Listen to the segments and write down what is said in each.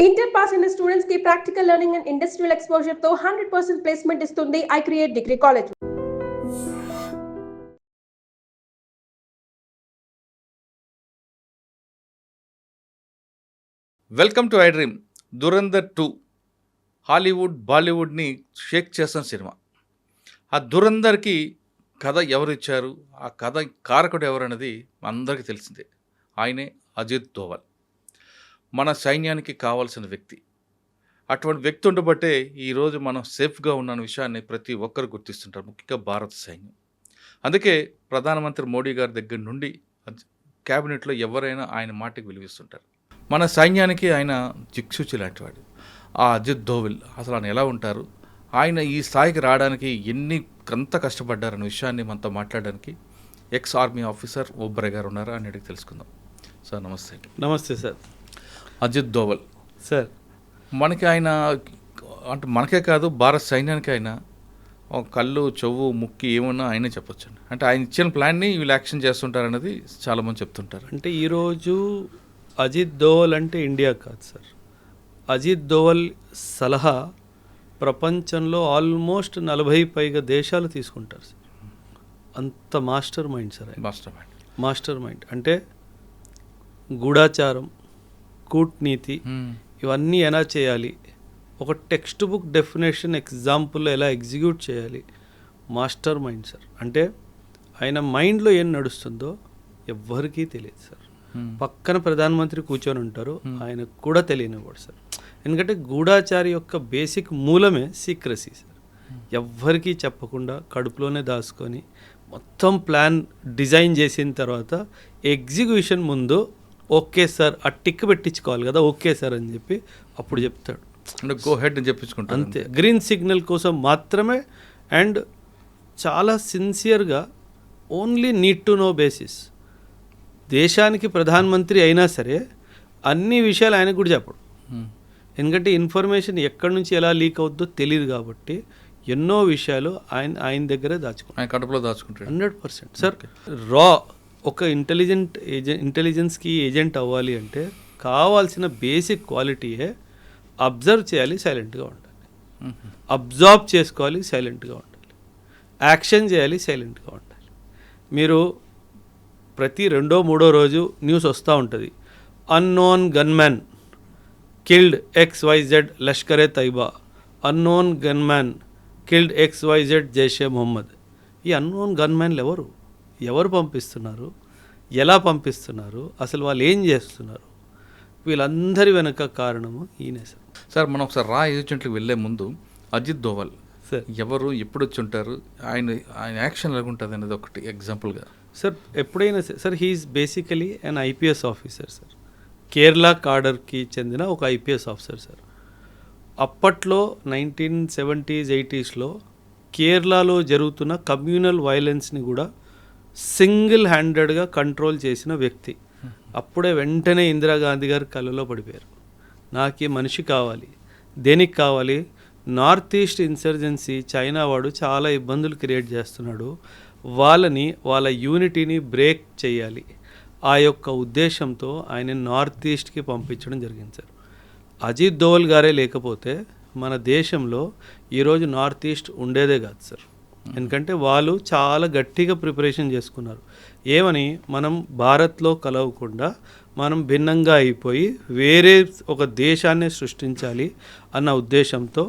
Inter pass అయిన students కి practical learning and industrial exposure తో 100% ప్లేస్మెంట్ ఇస్తుంది I create degree college. Welcome to I dream. Dhurandhar 2 Hollywood బాలీవుడ్ని shake చేసిన సినిమా. ఆ దురంధర్కి కథ ఎవరు ఇచ్చారు, ఆ కథ కారకుడు ఎవరన్నది అందరికీ తెలిసిందే. ఆయనే అజిత్ దోవల్, మన సైన్యానికి కావాల్సిన వ్యక్తి. అటువంటి వ్యక్తి ఉండబట్టే ఈరోజు మనం సేఫ్గా ఉన్న విషయాన్ని ప్రతి ఒక్కరు గుర్తిస్తుంటారు, ముఖ్యంగా భారత సైన్యం. అందుకే ప్రధానమంత్రి మోడీ గారి దగ్గర నుండి క్యాబినెట్లో ఎవరైనా ఆయన మాటకి విలువిస్తుంటారు. మన సైన్యానికి ఆయన దిక్సూచి లాంటివాడు. ఆ అజిత్ దోవల్ అసలు ఆయన ఎలా ఉంటారు, ఆయన ఈ స్థాయికి రావడానికి ఎంత కష్టపడ్డారన్న విషయాన్ని మనతో మాట్లాడడానికి ఎక్స్ ఆర్మీ ఆఫీసర్ ఓబ్రే గారు ఉన్నారు. అని అడిగి తెలుసుకుందాం. సార్ నమస్తే. నమస్తే సార్. అజిత్ దోవల్ సార్, మనకి ఆయన అంటే మనకే కాదు భారత సైన్యానికి ఆయన కళ్ళు చెవు ముక్కి ఏమన్నా ఆయనే చెప్పొచ్చు. అంటే ఆయన ఇచ్చిన ప్లాన్ని వీళ్ళు యాక్షన్ చేస్తుంటారన్నది చాలామంది చెప్తుంటారు. అంటే ఈరోజు అజిత్ దోవల్ అంటే ఇండియా కాదు సార్. అజిత్ దోవల్ సలహా ప్రపంచంలో ఆల్మోస్ట్ 40 పైగా దేశాలు తీసుకుంటారు సార్. అంత master mind sir. Master mind అంటే గూఢాచారం, కూట్నీతి ఇవన్నీ ఎలా చేయాలి, ఒక టెక్స్ట్ బుక్ డెఫినేషన్ ఎగ్జాంపుల్లో ఎలా ఎగ్జిక్యూట్ చేయాలి, మాస్టర్ మైండ్ సార్. అంటే ఆయన మైండ్లో ఏం నడుస్తుందో ఎవ్వరికీ తెలియదు సార్. పక్కన ప్రధానమంత్రి కూర్చొని ఉంటారు, ఆయనకు కూడా తెలియనివ్వడు సార్. ఎందుకంటే గూఢాచారి యొక్క బేసిక్ మూలమే సీక్రసీ సార్. ఎవ్వరికీ చెప్పకుండా కడుపులోనే దాచుకొని మొత్తం ప్లాన్ డిజైన్ చేసిన తర్వాత ఎగ్జిక్యూషన్ ముందు ఓకే సార్ ఆ టిక్ పెట్టించుకోవాలి కదా, ఓకే సార్ అని చెప్పి అప్పుడు చెప్తాడు. అంటే గో హెడ్ అని చెప్పించుకుంటాడు అంతే. గ్రీన్ సిగ్నల్ కోసం మాత్రమే. అండ్ చాలా సిన్సియర్గా only need to know basis. దేశానికి ప్రధానమంత్రి అయినా సరే అన్ని విషయాలు ఆయనకు కూడా చెప్పడు. ఎందుకంటే ఇన్ఫర్మేషన్ ఎక్కడి నుంచి ఎలా లీక్ అవుద్దో తెలియదు కాబట్టి ఎన్నో విషయాలు ఆయన దగ్గరే దాచుకుంటాడు, కడుపులో దాచుకుంటాడు. 100% సార్. రా ఒక ఇంటెలిజెన్స్కి ఏజెంట్ అవ్వాలి అంటే కావాల్సిన బేసిక్ క్వాలిటీయే అబ్జర్వ్ చేయాలి, సైలెంట్గా ఉండాలి. అబ్జర్వ్ చేసుకోవాలి, సైలెంట్గా ఉండాలి. యాక్షన్ చేయాలి, సైలెంట్గా ఉండాలి. మీరు ప్రతి 2వ 3వ రోజు న్యూస్ వస్తూ ఉంటుంది, unknown gunman killed XYZ Lashkar-e Taiba, unknown gunman killed XYZ Jaish-e Mohammed. ఈ అన్నోన్ గన్మ్యాన్లు ఎవరు పంపిస్తున్నారు, ఎలా పంపిస్తున్నారు, అసలు వాళ్ళు ఏం చేస్తున్నారు, వీళ్ళందరి వెనక కారణము ఈయనే సార్. సార్ మనం ఒకసారి రా ఏజెంట్లకు వెళ్ళే ముందు అజిత్ దోవల్ సార్ ఎవరు, ఎప్పుడు వచ్చి ఉంటారు, ఆయన యాక్షన్ ఎలాగుంటుంది అనేది ఒకటి ఎగ్జాంపుల్గా సార్. ఎప్పుడైనా సార్ హీఈస్ బేసికలీ అన్ IPS ఆఫీసర్ సార్. కేరళ కాడర్కి చెందిన ఒక IPS ఆఫీసర్ సార్. అప్పట్లో 1970s 80sలో కేరళలో జరుగుతున్న కమ్యూనల్ వైలెన్స్ని కూడా సింగిల్ హ్యాండెడ్గా కంట్రోల్ చేసిన వ్యక్తి. అప్పుడే వెంటనే ఇందిరాగాంధీ గారు కళ్ళలో పడిపోయారు. నాకు ఈ మనిషి కావాలి. దేనికి కావాలి? నార్త్ ఈస్ట్ ఇన్సర్జెన్సీ చైనా వాడు చాలా ఇబ్బందులు క్రియేట్ చేస్తున్నాడు, వాళ్ళ యూనిటీని బ్రేక్ చేయాలి. ఆ యొక్క ఉద్దేశంతో ఆయన నార్త్ ఈస్ట్కి పంపించడం జరిగింది సార్. అజిత్ దోవల్ గారే లేకపోతే మన దేశంలో ఈరోజు నార్త్ ఈస్ట్ ఉండేదే కాదు సార్. ఎందుకంటే వాళ్ళు చాలా గట్టిగా ప్రిపరేషన్ చేసుకున్నారు. ఏమని, మనం భారత్లో కలవకుండా మనం భిన్నంగా అయిపోయి వేరే ఒక దేశాన్ని సృష్టించాలి అన్న ఉద్దేశంతో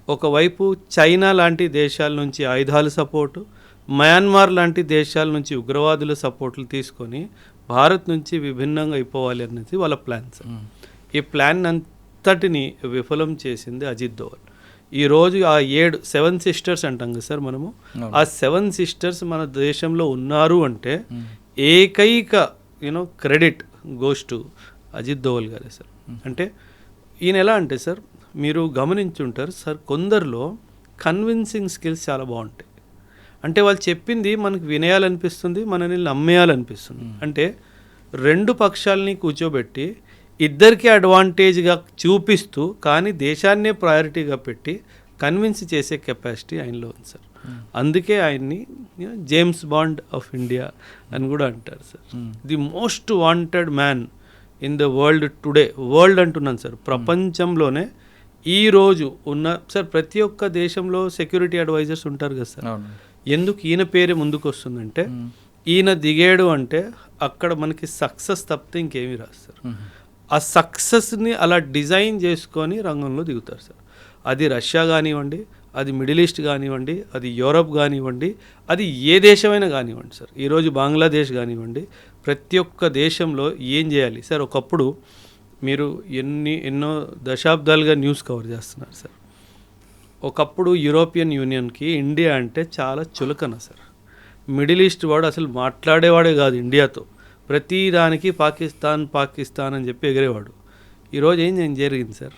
ఒకవైపు చైనా లాంటి దేశాల నుంచి ఆయుధాల సపోర్టు, మయన్మార్ లాంటి దేశాల నుంచి ఉగ్రవాదుల సపోర్ట్లు తీసుకొని భారత్ నుంచి విభిన్నంగా అయిపోవాలి అనేది వాళ్ళ ప్లాన్ సార్. ఈ ప్లాన్ అంతటిని విఫలం చేసింది అజిత్ దోవల్. ఈరోజు ఆ 7 సిస్టర్స్ అంటాం కదా సార్ మనము, ఆ 7 సిస్టర్స్ మన దేశంలో ఉన్నారు అంటే ఏకైక credit goes to Ajit Doval గారే సార్. అంటే ఈయన ఎలా అంటే సార్, మీరు గమనించుంటారు సార్, కొందరిలో కన్విన్సింగ్ స్కిల్స్ చాలా బాగుంటాయి. అంటే వాళ్ళు చెప్పింది మనకు వినేయాలనిపిస్తుంది, మనల్ని నమ్మేయాలనిపిస్తుంది. అంటే 2 పక్షాలని కూర్చోబెట్టి ఇద్దరికి అడ్వాంటేజ్గా చూపిస్తూ కానీ దేశాన్నే ప్రయారిటీగా పెట్టి కన్విన్స్ చేసే కెపాసిటీ ఆయనలో ఉంది సార్. అందుకే ఆయన్ని జేమ్స్ బాండ్ ఆఫ్ ఇండియా అని కూడా అంటారు sir. The most wanted man in the world today, world అంటున్నాను సార్, ప్రపంచంలోనే ఈరోజు ఉన్న సార్ ప్రతి ఒక్క దేశంలో సెక్యూరిటీ అడ్వైజర్స్ ఉంటారు కదా సార్. ఎందుకు ఈయన పేరే ముందుకు వస్తుందంటే ఈయన దిగాడు అంటే అక్కడ మనకి సక్సెస్ తప్పితే ఇంకేమీ రాదు సార్. ఆ సక్సెస్ని అలా డిజైన్ చేసుకొని రంగంలో దిగుతారు సార్. అది రష్యా కానివ్వండి, అది మిడిల్ ఈస్ట్ కానివ్వండి, అది యూరప్ కానివ్వండి, అది ఏ దేశమైనా కానివ్వండి సార్. ఈరోజు బంగ్లాదేశ్ కానివ్వండి, ప్రతి ఒక్క దేశంలో ఏం చేయాలి సార్. ఒకప్పుడు మీరు ఎన్నో దశాబ్దాలుగా న్యూస్ కవర్ చేస్తున్నారు సార్. ఒకప్పుడు యూరోపియన్ యూనియన్కి ఇండియా అంటే చాలా చులకన సార్. మిడిల్ ఈస్ట్ వాడు అసలు మాట్లాడేవాడే కాదు ఇండియాతో. ప్రతి దానికి పాకిస్తాన్ పాకిస్తాన్ అని చెప్పి ఎగిరేవాడు. ఈరోజు ఏం జరిగింది సార్.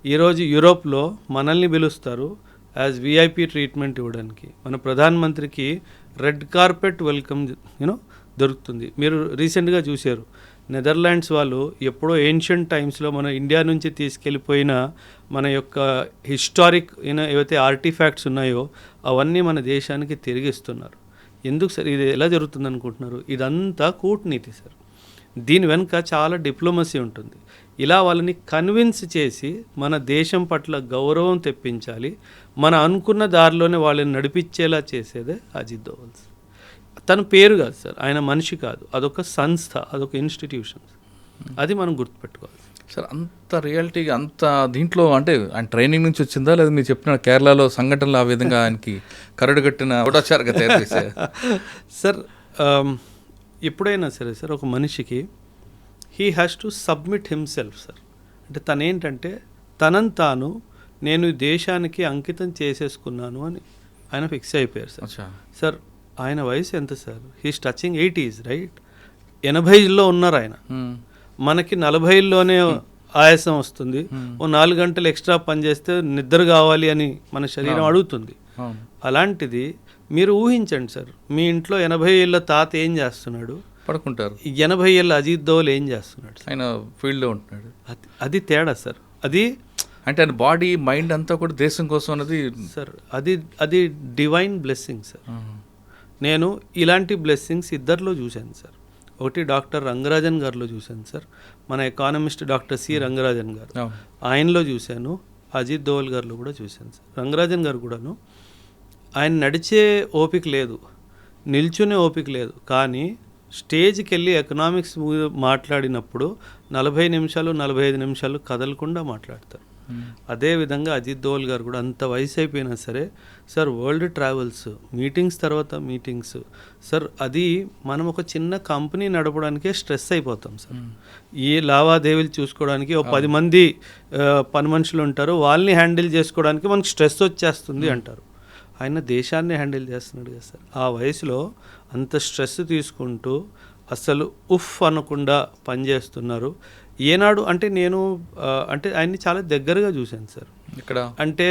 ఈరోజు యూరోప్లో మనల్ని పిలుస్తారు యాజ్ విఐపి ట్రీట్మెంట్ ఇవ్వడానికి. మన ప్రధానమంత్రికి రెడ్ కార్పెట్ వెల్కమ్ దొరుకుతుంది. మీరు రీసెంట్గా చూశారు, నెదర్లాండ్స్ వాళ్ళు ఎప్పుడో ఏన్షియంట్ టైమ్స్లో మన ఇండియా నుంచి తీసుకెళ్ళిపోయిన మన యొక్క హిస్టారిక్ ఏవైతే ఆర్టిఫాక్ట్స్ ఉన్నాయో అవన్నీ మన దేశానికి తిరిగిస్తున్నారు. ఎందుకు సార్ ఇది ఎలా జరుగుతుంది అనుకుంటున్నారు? ఇదంతా కూటనీతి సార్. దీని వెనుక చాలా డిప్లొమసీ ఉంటుంది. ఇలా వాళ్ళని కన్విన్స్ చేసి మన దేశం పట్ల గౌరవం తెప్పించాలి, మన అనుకున్న దారిలోనే వాళ్ళని నడిపించేలా చేసేదే అజిత్ దోవల్. తన పేరు కాదు సార్, ఆయన మనిషి కాదు, అదొక సంస్థ, అదొక ఇన్స్టిట్యూషన్. అది మనం గుర్తుపెట్టుకోవాలి సార్. అంత రియాలిటీగా అంత దీంట్లో అంటే ఆయన ట్రైనింగ్ నుంచి వచ్చిందా, లేదా మీరు చెప్పిన కేరళలో సంఘటనలు ఆ విధంగా ఆయనకి కరడు కట్టిన గూఢచారుగా తయారు చేశారు సార్? ఎప్పుడైనా సరే సార్ ఒక మనిషికి he has to submit himself sir. అంటే తనేంటంటే తనని తాను నేను దేశానికి అంకితం చేసేసుకున్నాను అని ఆయన ఫిక్స్ అయిపోయారు సార్. సార్ ఆయన వయసు ఎంత sir? He's touching 80s right. 80లో ఉన్నారు ఆయన. మనకి 40లోనే ఆయాసం వస్తుంది, ఓ 4 గంటలు ఎక్స్ట్రా పని చేస్తే నిద్ర కావాలి అని మన శరీరం అడుగుతుంది. అలాంటిది మీరు ఊహించండి సార్, మీ ఇంట్లో 80 ఏళ్ళ తాత ఏం చేస్తున్నాడు, పడుకుంటారు. 80 ఏళ్ళ అజిత్ దోవల్ ఏం చేస్తున్నాడు? ఆయన ఫీల్డ్లో ఉంటున్నాడు. అది తేడా సార్. అది అంటే ఆయన బాడీ మైండ్ అంతా కూడా దేశం కోసం అన్నది సార్, అది డివైన్ బ్లెస్సింగ్ సార్. నేను ఇలాంటి బ్లెస్సింగ్స్ ఇద్దరిలో చూశాను సార్. ఒకటి డాక్టర్ రంగరాజన్ గారిలో చూశాను సార్, మన ఎకానమిస్ట్ డాక్టర్ సి రంగరాజన్ గారు, ఆయనలో చూశాను. అజిత్ దోవల్ గారిలో కూడా చూశాను సార్. రంగరాజన్ గారు కూడాను ఆయన నడిచే ఓపిక లేదు, నిల్చునే ఓపిక లేదు, కానీ స్టేజ్కి వెళ్ళి ఎకనామిక్స్ మాట్లాడినప్పుడు 40 నిమిషాలు 45 నిమిషాలు కదలకుండా మాట్లాడతారు. అదేవిధంగా అజిత్ దోవల్ గారు కూడా అంత వయసు అయిపోయినా సరే సార్ వరల్డ్ ట్రావెల్స్, మీటింగ్స్ తర్వాత మీటింగ్స్ సార్. అది మనం ఒక చిన్న కంపెనీ నడపడానికే స్ట్రెస్ అయిపోతాం సార్. ఈ లావాదేవీలు చూసుకోవడానికి ఒక 10 మంది పని మనుషులు ఉంటారు, వాళ్ళని హ్యాండిల్ చేసుకోవడానికి మనకు స్ట్రెస్ వచ్చేస్తుంది అంటారు. ఆయన దేశాన్ని హ్యాండిల్ చేస్తున్నాడు కదా సార్. ఆ వయసులో అంత స్ట్రెస్ తీసుకుంటూ అసలు ఉఫ్ అనకుండా పనిచేస్తున్నారు. ఏనాడు అంటే నేను అంటే ఆయన్ని చాలా దగ్గరగా చూశాను సార్. ఇక్కడ అంటే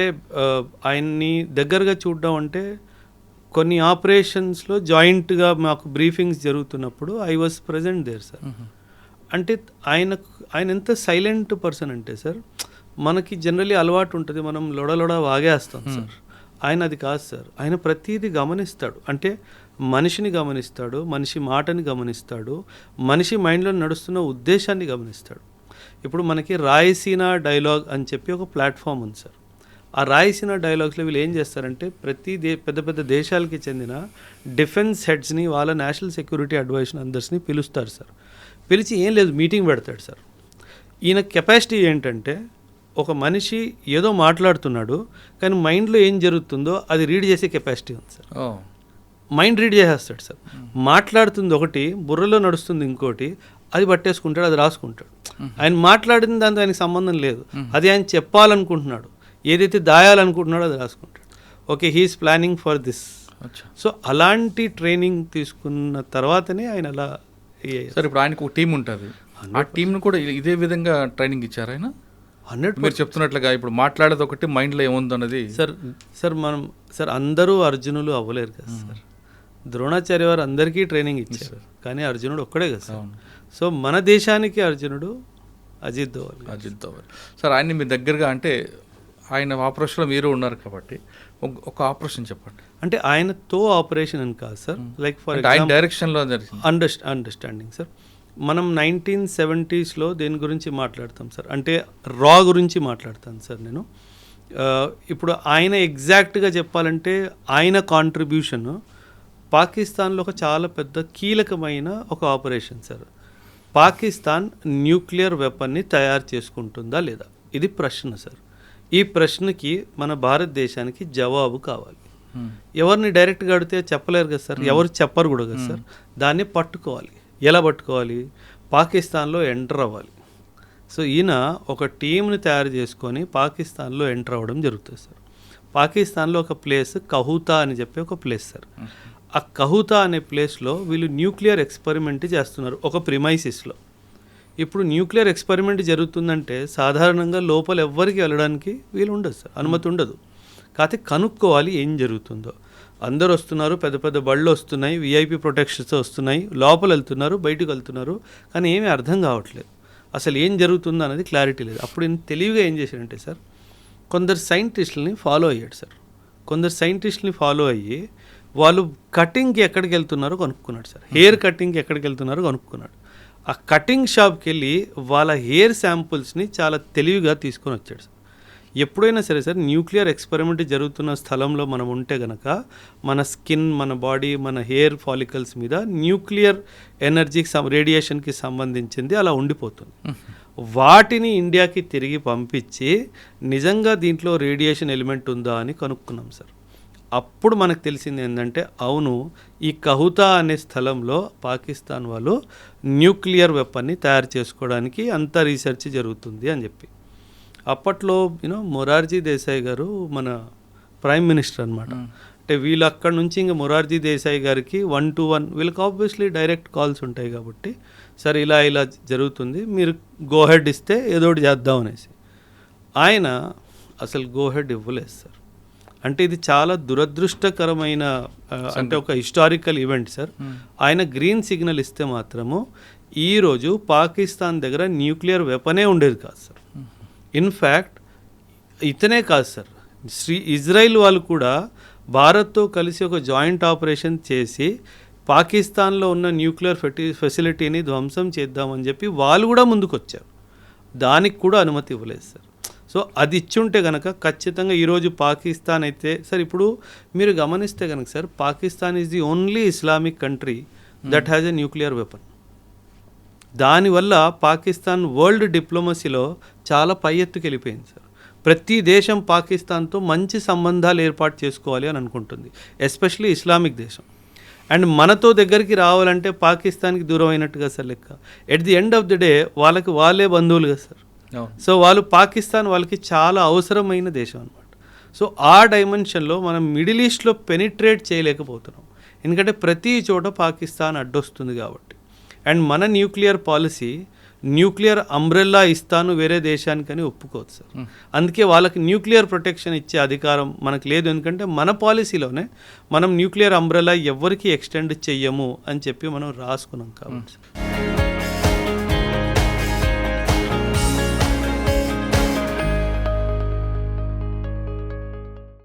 ఆయన్ని దగ్గరగా చూడడం అంటే కొన్ని ఆపరేషన్స్లో జాయింట్గా మాకు బ్రీఫింగ్స్ జరుగుతున్నప్పుడు I was present there sir. అంటే ఆయన ఎంత సైలెంట్ పర్సన్ అంటే సార్, మనకి జనరలీ అలవాటు ఉంటుంది, మనం లొడలొడ వాగేస్తాం సార్. ఆయన అది కాదు సార్. ఆయన ప్రతిదీ గమనిస్తాడు. అంటే మనిషిని గమనిస్తాడు, మనిషి మాటని గమనిస్తాడు, మనిషి మైండ్లో నడుస్తున్న ఉద్దేశాన్ని గమనిస్తాడు. ఇప్పుడు మనకి రాయసీనా డైలాగ్ అని చెప్పి ఒక ప్లాట్ఫామ్ ఉంది సార్. ఆ రాయసీనా డైలాగ్స్లో వీళ్ళు ఏం చేస్తారంటే ప్రతి పెద్ద పెద్ద దేశాలకి చెందిన డిఫెన్స్ హెడ్స్ని, వాళ్ళ నేషనల్ సెక్యూరిటీ అడ్వైజర్ అందరిని పిలుస్తారు సార్. పిలిచి ఏం లేదు మీటింగ్ పెడతాడు సార్. ఈయన కెపాసిటీ ఏంటంటే ఒక మనిషి ఏదో మాట్లాడుతున్నాడు కానీ మైండ్లో ఏం జరుగుతుందో అది రీడ్ చేసే కెపాసిటీ ఉంది సార్. మైండ్ రీడ్ చేసేస్తాడు సార్. మాట్లాడుతుంది ఒకటి, బుర్రలో నడుస్తుంది ఇంకోటి, అది పట్టేసుకుంటాడు, అది రాసుకుంటాడు. ఆయన మాట్లాడిన దాంతో ఆయనకి సంబంధం లేదు, అది ఆయన చెప్పాలనుకుంటున్నాడు, ఏదైతే దాయాలనుకుంటున్నాడో అది రాసుకుంటాడు. Okay, he's planning for this. So అలాంటి ట్రైనింగ్ తీసుకున్న తర్వాతనే ఆయన అలా సార్. ఇప్పుడు ఆయనకు ఒక టీం ఉంటుంది, ఆ టీంను కూడా ఇదే విధంగా ట్రైనింగ్ ఇచ్చారు ఆయన. 100% మీరు చెప్తున్నట్లుగా ఇప్పుడు మాట్లాడేది ఒకటి, మైండ్లో ఏముంది అన్నది సార్ అందరూ అర్జునులు అవ్వలేరు కదా సార్. ద్రోణాచార్య వారు అందరికీ ట్రైనింగ్ ఇచ్చారు, కానీ అర్జునుడు ఒక్కడే కదా సార్. సో మన దేశానికి అర్జునుడు అజిత్ దోవల్ సార్. ఆయన్ని మీ దగ్గరగా అంటే ఆయన ఆపరేషన్లో మీరు ఉన్నారు కాబట్టి ఒక ఆపరేషన్ చెప్పండి. అంటే ఆయనతో ఆపరేషన్ అని కాదు సార్, లైక్ ఫర్ ఆయన డైరెక్షన్లో అండర్స్టాండింగ్ సార్. మనం 1970s దేని గురించి మాట్లాడతాం సార్, అంటే రా గురించి మాట్లాడతాను సార్ నేను. ఇప్పుడు ఆయన ఎగ్జాక్ట్గా చెప్పాలంటే ఆయన కాంట్రిబ్యూషన్ పాకిస్తాన్లో ఒక చాలా పెద్ద కీలకమైన ఒక ఆపరేషన్ సార్. పాకిస్తాన్ న్యూక్లియర్ వెపన్ని తయారు చేసుకుంటుందా లేదా, ఇది ప్రశ్న సార్. ఈ ప్రశ్నకి మన భారతదేశానికి జవాబు కావాలి. ఎవరిని డైరెక్ట్గా అడిగితే చెప్పలేరు కదా సార్, ఎవరు చెప్పరు కూడా కదా సార్. దాన్ని పట్టుకోవాలి. ఎలా పట్టుకోవాలి? పాకిస్తాన్లో ఎంటర్ అవ్వాలి. సో ఈయన ఒక టీంని తయారు చేసుకొని పాకిస్తాన్లో ఎంటర్ అవ్వడం జరుగుతుంది సార్. పాకిస్తాన్లో ఒక ప్లేస్ కహూతా అని చెప్పి ఒక ప్లేస్ సార్. ఆ కహూతా అనే ప్లేస్లో వీళ్ళు న్యూక్లియర్ ఎక్స్పెరిమెంట్ చేస్తున్నారు ఒక ప్రిమైసిస్లో. ఇప్పుడు న్యూక్లియర్ ఎక్స్పెరిమెంట్ జరుగుతుందంటే సాధారణంగా లోపల ఎవ్వరికి వెళ్ళడానికి వీలు ఉండదు సార్, అనుమతి ఉండదు. కాకపోతే కనుక్కోవాలి ఏం జరుగుతుందో. అందరు వస్తున్నారు, పెద్ద పెద్ద బళ్ళు వస్తున్నాయి, విఐపి ప్రొటెక్షన్స్ వస్తున్నాయి, లోపల వెళ్తున్నారు, బయటకు వెళ్తున్నారు, కానీ ఏమీ అర్థం కావట్లేదు. అసలు ఏం జరుగుతుందో అనేది క్లారిటీ లేదు. అప్పుడు ఈయన తెలివిగా ఏం చేశాడంటే సార్, కొందరు సైంటిస్టులని ఫాలో అయ్యాడు సార్. కొందరు సైంటిస్టులని ఫాలో అయ్యి వాళ్ళు కటింగ్కి ఎక్కడికి వెళ్తున్నారో కనుక్కున్నాడు సార్. హెయిర్ కటింగ్కి ఎక్కడికి వెళ్తున్నారో కనుక్కున్నాడు. ఆ కటింగ్ షాప్కి వెళ్ళి వాళ్ళ హెయిర్ శాంపుల్స్ని చాలా తెలివిగా తీసుకొని వచ్చాడు సార్. ఎప్పుడైనా సరే సార్ న్యూక్లియర్ ఎక్స్పెరిమెంట్ జరుగుతున్న స్థలంలో మనం ఉంటే గనక మన స్కిన్, మన బాడీ, మన హెయిర్ ఫాలికల్స్ మీద న్యూక్లియర్ ఎనర్జీకి రేడియేషన్కి సంబంధించింది అలా ఉండిపోతుంది. వాటిని ఇండియాకి తిరిగి పంపించి నిజంగా దీంట్లో రేడియేషన్ ఎలిమెంట్ ఉందా అని కనుక్కున్నాం సార్. అప్పుడు మనకు తెలిసింది ఏంటంటే అవును, ఈ కహూతా అనే స్థలంలో పాకిస్తాన్ వాళ్ళు న్యూక్లియర్ వెపన్ని తయారు చేసుకోవడానికి అంత రీసెర్చ్ జరుగుతుంది అని చెప్పి. అప్పట్లో మొరార్జీ దేశాయ్ గారు మన ప్రైమ్ మినిస్టర్ అనమాట. అంటే వీళ్ళు అక్కడ నుంచి ఇంకా మొరార్జీ దేశాయ్ గారికి 1-to-1 వీళ్ళకి ఆబ్వియస్లీ డైరెక్ట్ కాల్స్ ఉంటాయి కాబట్టి, సరే ఇలా ఇలా జరుగుతుంది, మీరు గోహెడ్ ఇస్తే ఏదో ఒకటి చేద్దాం అనేసి. ఆయన అసలు గోహెడ్ ఇవ్వలేదు సార్. అంటే ఇది చాలా దురదృష్టకరమైన అంటే ఒక హిస్టారికల్ ఈవెంట్ సార్. ఆయన గ్రీన్ సిగ్నల్ ఇస్తే మాత్రము ఈరోజు పాకిస్తాన్ దగ్గర న్యూక్లియర్ వెపనే ఉండేది కాదు సార్. ఇన్ఫ్యాక్ట్ ఇతనే కాదు సార్, ఇజ్రాయిల్ వాళ్ళు కూడా భారత్తో కలిసి ఒక జాయింట్ ఆపరేషన్ చేసి పాకిస్తాన్లో ఉన్న న్యూక్లియర్ ఫెసిలిటీని ధ్వంసం చేద్దామని చెప్పి వాళ్ళు కూడా ముందుకు వచ్చారు. దానికి కూడా అనుమతి ఇవ్వలేదు సార్. సో అది ఇచ్చుంటే కనుక ఖచ్చితంగా ఈరోజు పాకిస్తాన్ అయితే సార్, ఇప్పుడు మీరు గమనిస్తే కనుక sir, Pakistan is the only Islamic country that has a nuclear weapon. దానివల్ల పాకిస్తాన్ వరల్డ్ డిప్లొమసీలో చాలా పై ఎత్తుకు వెళ్ళిపోయింది సార్. ప్రతి దేశం పాకిస్తాన్తో మంచి సంబంధాలు ఏర్పాటు చేసుకోవాలి అని అనుకుంటుంది, ఎస్పెషలీ ఇస్లామిక్ దేశం. అండ్ మనతో దగ్గరికి రావాలంటే పాకిస్తాన్కి దూరం అయినట్టుగా సార్ లెక్క. At the end of the day వాళ్ళకి వాళ్ళే బంధువులుగా సార్. సో వాళ్ళు పాకిస్తాన్ వాళ్ళకి చాలా అవసరమైన దేశం అనమాట. సో ఆ డైమెన్షన్లో మనం మిడిల్ ఈస్ట్లో పెనిట్రేట్ చేయలేకపోతున్నాం, ఎందుకంటే ప్రతి చోట పాకిస్తాన్ అడ్డొస్తుంది కాబట్టి. అండ్ మన న్యూక్లియర్ పాలసీ న్యూక్లియర్ అంబ్రెల్లా ఇస్తాను వేరే దేశానికని ఒప్పుకోవచ్చు సార్. అందుకే వాళ్ళకి న్యూక్లియర్ ప్రొటెక్షన్ ఇచ్చే అధికారం మనకు లేదు, ఎందుకంటే మన పాలసీలోనే మనం న్యూక్లియర్ అంబ్రెల్లా ఎవరికి ఎక్స్టెండ్ చెయ్యము అని చెప్పి మనం రాసుకున్నాం కాబట్టి.